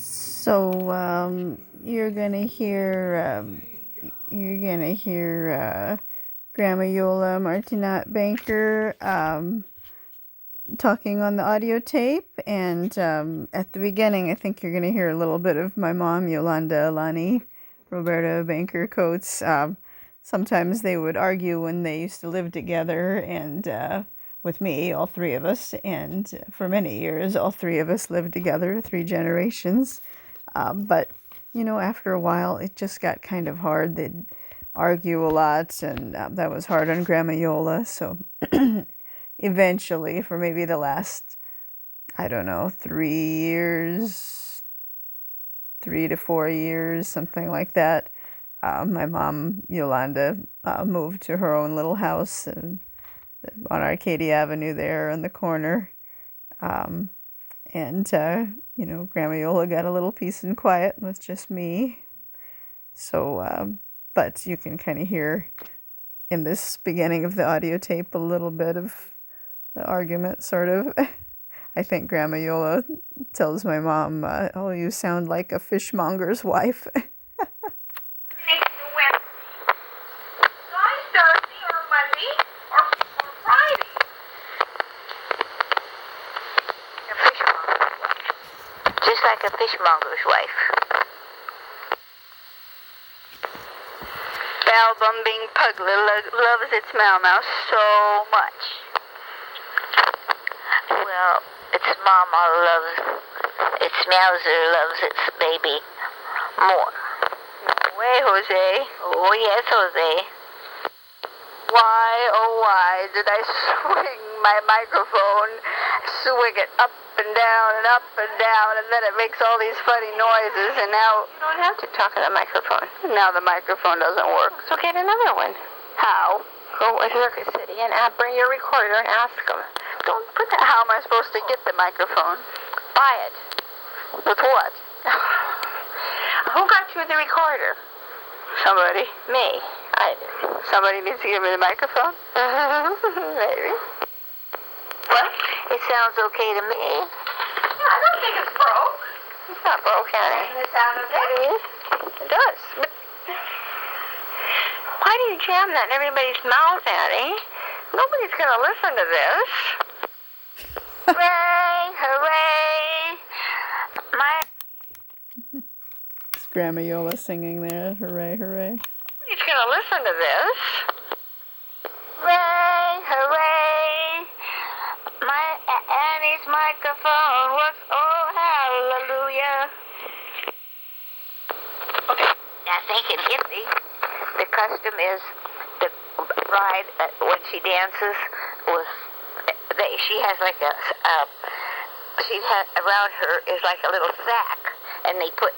So you're gonna hear Grandma Iole Martinat Banker talking on the audio tape, and at the beginning, I think you're gonna hear a little bit of my mom, Yolanda Lani Roberta Banker Coates. Sometimes they would argue when they used to live together, and with me, all three of us, and for many years, all three of us lived together, 3 generations. But after a while, it just got kind of hard. They'd argue a lot, and that was hard on Grandma Yola. So eventually, for maybe the last, I don't know, 3 years, 3 to 4 years, something like that, my mom, Yolanda, moved to her own little house on Arcadia Avenue there in the corner. And Grandma Yola got a little peace and quiet with just me. So, but you can kind of hear in this beginning of the audio tape a little bit of the argument, sort of. I think Grandma Yola tells my mom, "Oh, you sound like a fishmonger's wife." Just like a fishmonger's wife. Bell-bumping puglet loves its mouse so much. Well, its mama loves, its meowser loves its baby more. No way, Jose. Oh, yes, Jose. Why, oh why, did I swing my microphone, swing it up and down, and then it makes all these funny noises, and now you don't have to talk in the microphone. Now the microphone doesn't work. So get another one. How? Go to Circuit City and bring your recorder and ask them. Don't put that. How am I supposed to get the microphone? Buy it. With what? Who got you the recorder? Somebody. Me. I did. Somebody needs to give me the microphone? Maybe. What? It sounds okay to me. Yeah, I don't think it's broke. It's not broke, honey. Doesn't it sound okay to you? It does. But why do you jam that in everybody's mouth, Annie? Nobody's going to listen to this. Hooray, hooray. It's Grandma Yola singing there. Hooray, hooray. Nobody's going to listen to this. Hooray, hooray. Annie's microphone works, oh hallelujah. Okay, I think in Italy, the custom is the bride, when she dances, she has like around her is like a little sack, and they put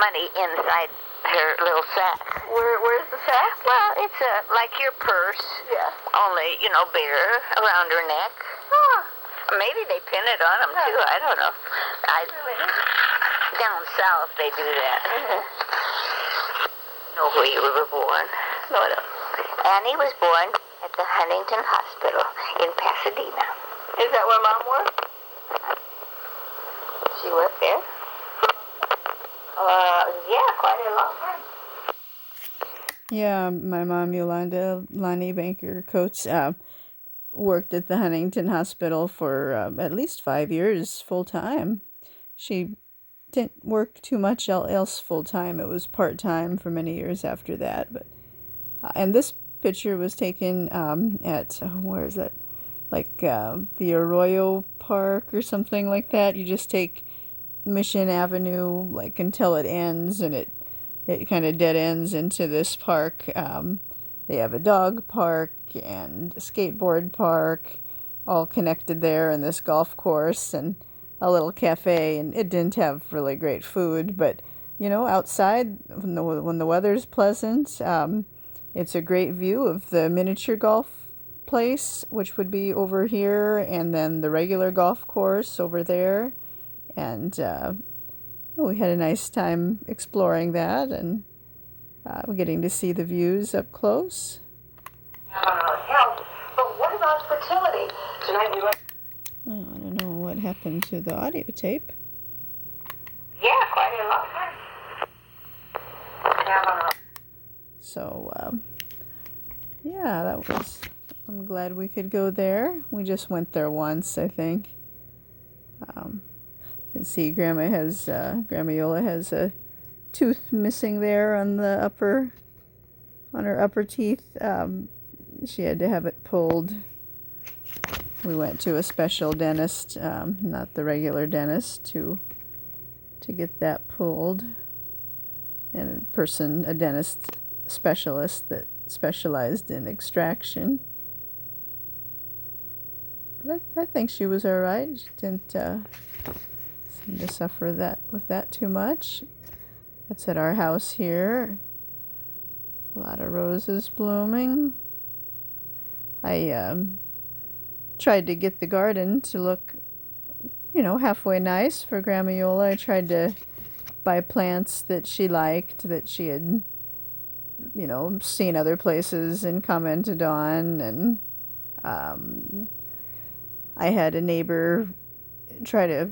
money inside her little sack. Where's the sack? Well, it's like your purse, yeah, only, bigger around her neck. Huh. Maybe they pin it on them, too. I don't know. Down south, they do that. Know where you were born? No, I don't. Annie was born at the Huntington Hospital in Pasadena. Is that where Mom worked? She worked there? Yeah, quite a long time. Yeah, my mom, Yolanda Lani Banker Coates, worked at the Huntington Hospital for at least 5 years full time. She didn't work too much else full time. It was part time for many years after that. But and this picture was taken at where is that? Like the Arroyo Park or something like that. You just take Mission Avenue like until it ends, and it kind of dead ends into this park. They have a dog park and a skateboard park, all connected there, in this golf course and a little cafe. And it didn't have really great food, but outside when the weather's pleasant, it's a great view of the miniature golf place, which would be over here, and then the regular golf course over there. And we had a nice time exploring that, and getting to see the views up close. Health, but what about fertility? Tonight we I don't know what happened to the audio tape. Yes, So, yeah, I'm glad we could go there. We just went there once, I think. You can see Grandma Iole has a tooth missing there on her upper teeth. She had to have it pulled. We went to a special dentist, not the regular dentist, to get that pulled. And a dentist specialist that specialized in extraction. But I think she was all right. She didn't seem to suffer with that too much. That's at our house here. A lot of roses blooming. I tried to get the garden to look, halfway nice for Grandma Iole. I tried to buy plants that she liked, that she had, seen other places and commented on. And I had a neighbor try to,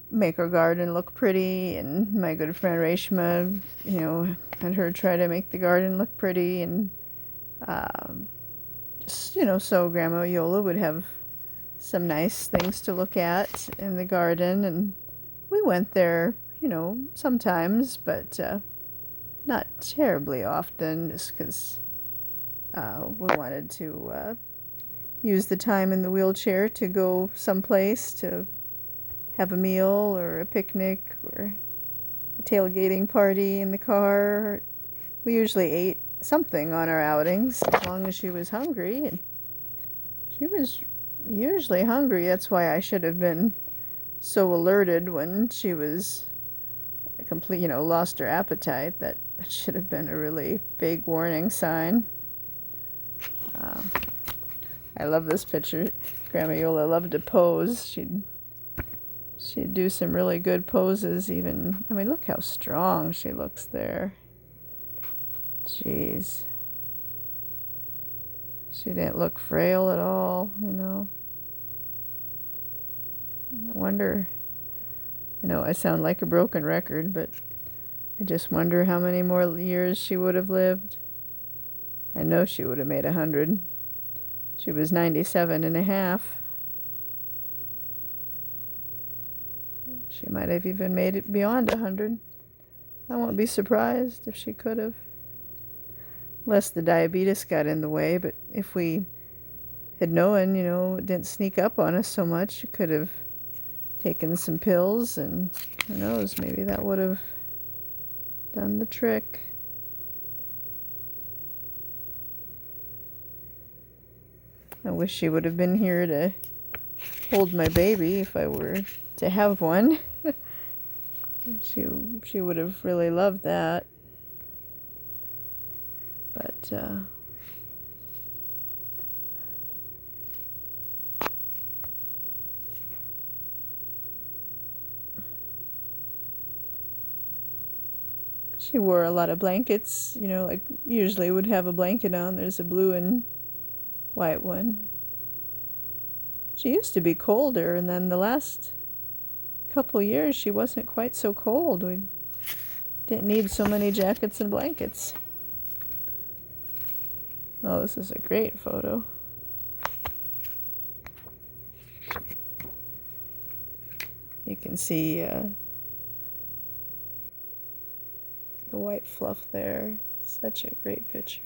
make her garden look pretty. And my good friend Reshma, had her try to make the garden look pretty. And just, so Grandma Iole would have some nice things to look at in the garden. And we went there, sometimes, but not terribly often, just because we wanted to use the time in the wheelchair to go someplace to have a meal or a picnic or a tailgating party in the car. We usually ate something on our outings as long as she was hungry, and she was usually hungry. That's why I should have been so alerted when she was lost her appetite. That should have been a really big warning sign. I love this picture. Grandma Iole loved to pose. She'd do some really good poses. Even, look how strong she looks there. Jeez. She didn't look frail at all, I wonder, I sound like a broken record, but I just wonder how many more years she would have lived. I know she would have made 100. She was 97 and a half. She might have even made it beyond 100. I won't be surprised if she could have. Unless the diabetes got in the way, but if we had known, it didn't sneak up on us so much, she could have taken some pills, and who knows, maybe that would have done the trick. I wish she would have been here to hold my baby if I were to have one. She would have really loved that. But she wore a lot of blankets, like usually would have a blanket on. There's a blue and white one. She used to be colder, and then the last couple years she wasn't quite so cold. We didn't need so many jackets and blankets. Oh, this is a great photo. You can see the white fluff there. Such a great picture.